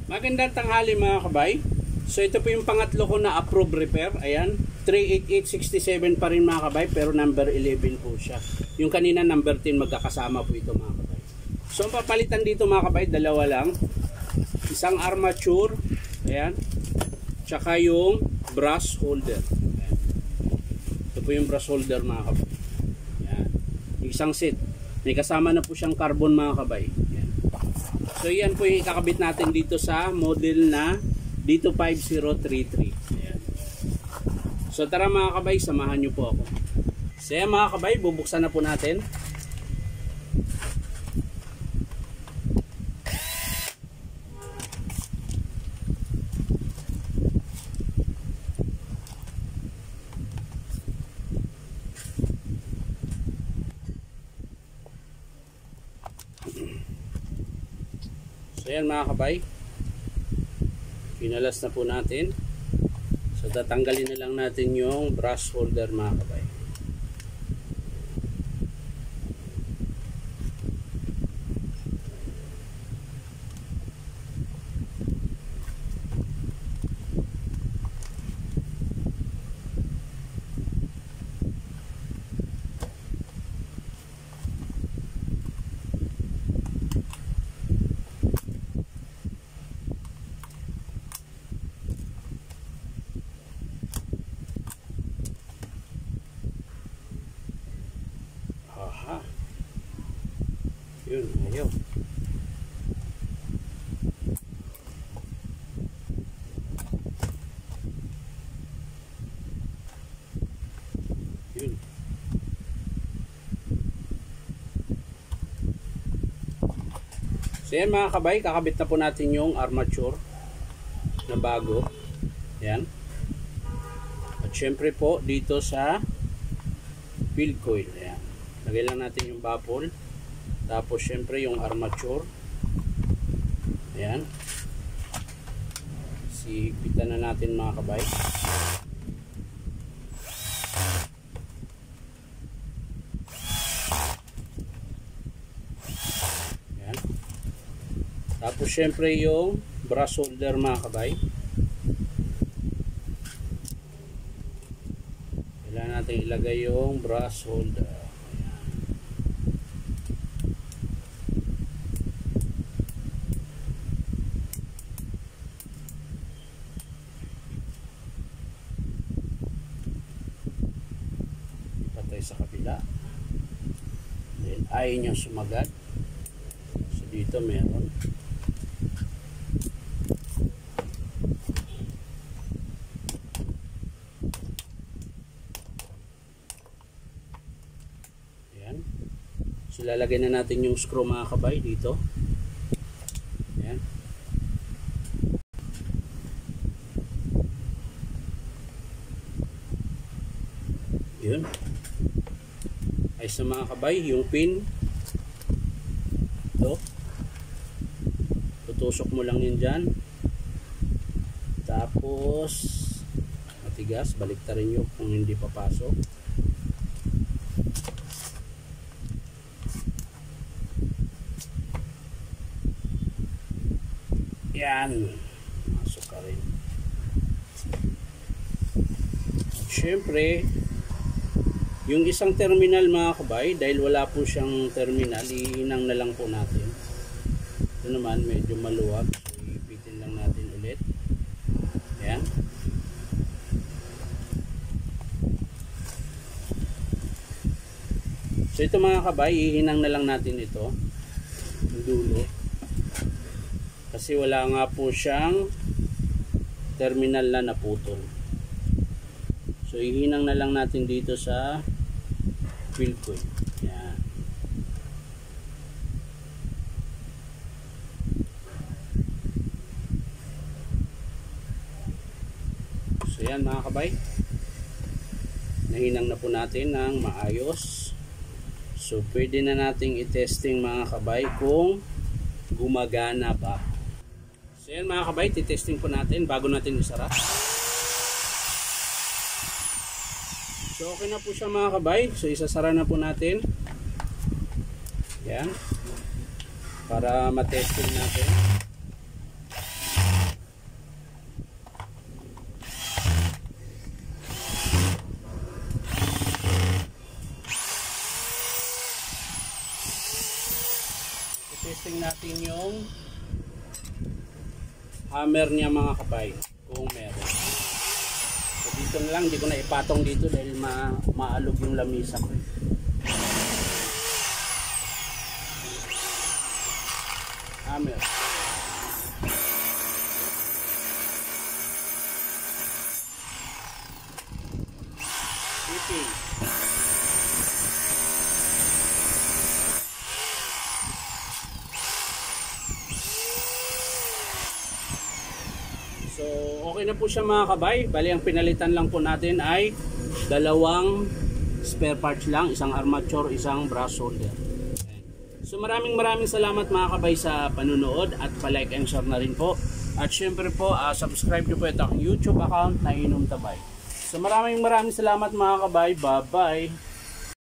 Magandang tanghali mga kabay. So ito po yung pangatlo ko na approve repair. Ayan, 38867 pa rin mga kabay, pero number 11 po siya. Yung kanina number 10 magkakasama po ito mga kabay. So ang papalitan dito mga kabay, dalawa lang. Isang armature, ayan, tsaka yung brass holder. Ayan. Ito po yung brass holder mga kabay. Ayan. Isang set. May kasama na po siyang carbon mga kabay. Ayan. So yan po yung ikakabit natin dito sa model na dito 5033. Ayan. So tara mga kabay, samahan nyo po ako. So yan mga kabay, bubuksan na po natin. So yan mga kabay, pinalas na po natin. So tatanggalin na lang natin yung brass holder mga kabay. Aha. Yun, ayaw. Yun. So yan mga kabay, kakabit na po natin yung armature na bago. Yan. At syempre po dito sa field coil. Ayan. Lagay lang natin yung baffle. Tapos syempre yung armature. Ayan. Sipitan na natin mga kabay. Ayan. Tapos syempre yung brass holder mga kabay. Kailangan natin ilagay yung brass holder. Patay sa kabila. Then ayaw niya sumagat. So dito meron. So lalagay na natin yung screw mga kabay dito. Ayan. Yun. Ay sa mga kabay, yung pin ito, tutusok mo lang yun dyan. Tapos matigas, baliktarin nyo kung hindi papasok. Yan, masuk ka rin. Siyempre, yung isang terminal mga kabay, dahil wala po siyang terminal, iinang na lang po natin. Ito naman medyo maluwag, so ipitin lang natin ulit. Yan. So ito mga kabay, iinang na lang natin ito, yung dulo. Kasi wala nga po siyang terminal na naputol. So ihinang na lang natin dito sa field coil. Yan. So yan mga kabay. Nahinang na po natin ng maayos. So pwede na nating i-testing mga kabay kung gumagana ba. So yan mga kabay, titesting po natin bago natin isara. So okay na po siya mga kabay. So isasara na po natin. Yan. Para matesting natin. Testing natin yung hammer niya mga kabay. Kung meron. So dito na lang, hindi ko na ipatong dito dahil maalog yung lamisa ko. Hammer. Tipping. So, okay na po siya mga kabay. Bali, ang pinalitan lang po natin ay dalawang spare parts lang. Isang armature, isang brass solder. So, maraming salamat mga kabay sa panunood at palike and share na rin po. At syempre po, subscribe nyo po ito aking YouTube account na Inom Tabay. So, maraming salamat mga kabay. Bye-bye!